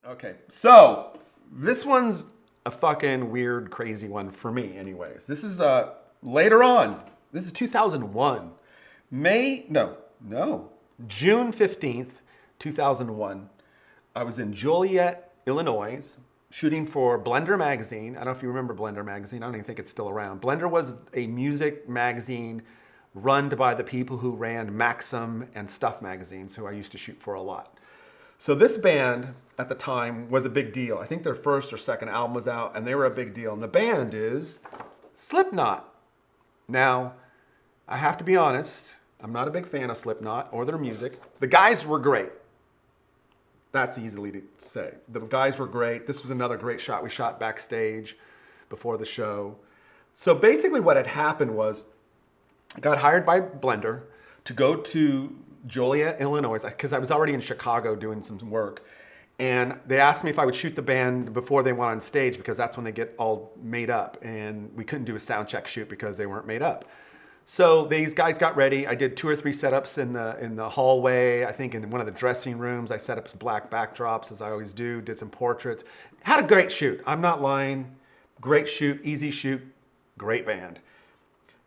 Okay, so this one's a fucking weird, crazy one for me, anyways. This is later on. This is 2001. June 15th, 2001. I was in Joliet, Illinois, shooting for Blender magazine. I don't know if you remember Blender magazine. I don't even think it's still around. Blender was a music magazine run by the people who ran Maxim and Stuff magazines, who I used to shoot for a lot. So this band at the time was a big deal. I think their first or second album was out, and they were a big deal. And the band is Slipknot. Now, I have to be honest, I'm not a big fan of Slipknot or their music. The guys were great. That's easily to say. The guys were great. This was another great shot we shot backstage before the show. So basically what had happened was I got hired by Blender to go to Joliet, Illinois, because I was already in Chicago doing some work. And they asked me if I would shoot the band before they went on stage, because that's when they get all made up. And we couldn't do a sound check shoot because they weren't made up. So these guys got ready. I did 2 or 3 setups in the hallway. I think in one of the dressing rooms, I set up some black backdrops, as I always do, did some portraits. Had a great shoot. I'm not lying. Great shoot, easy shoot, great band.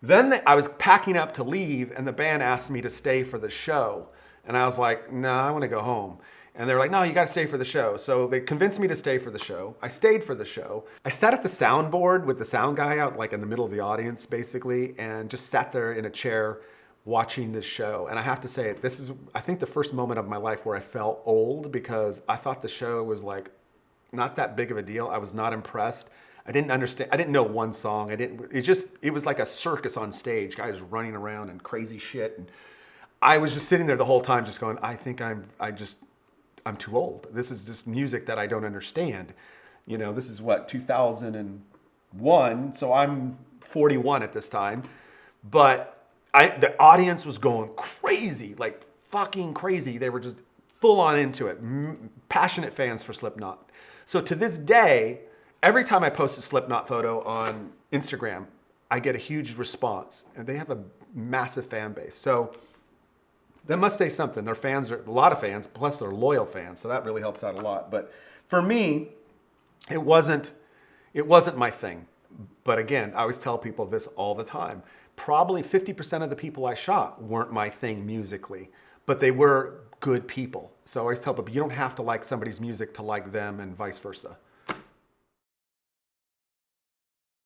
Then I was packing up to leave, and the band asked me to stay for the show. And I was like, no, I want to go home. And they were like, no, you got to stay for the show. So they convinced me to stay for the show. I stayed for the show. I sat at the soundboard with the sound guy out like in the middle of the audience, basically, and just sat there in a chair watching this show. And I have to say, this is, I think, the first moment of my life where I felt old, because I thought the show was like not that big of a deal. I was not impressed. I didn't understand. I didn't know one song. It was like a circus on stage, guys running around and crazy shit. And I was just sitting there the whole time just going, I think I'm too old. This is just music that I don't understand. You know, this is what, 2001. So I'm 41 at this time. But the audience was going crazy, like fucking crazy. They were just full on into it. Passionate fans for Slipknot. So to this day, every time I post a Slipknot photo on Instagram, I get a huge response, and they have a massive fan base. So that must say something. Their fans are a lot of fans, plus they're loyal fans, so that really helps out a lot. But for me, it wasn't my thing. But again, I always tell people this all the time. Probably 50% of the people I shot weren't my thing musically, but they were good people. So I always tell people, you don't have to like somebody's music to like them, and vice versa.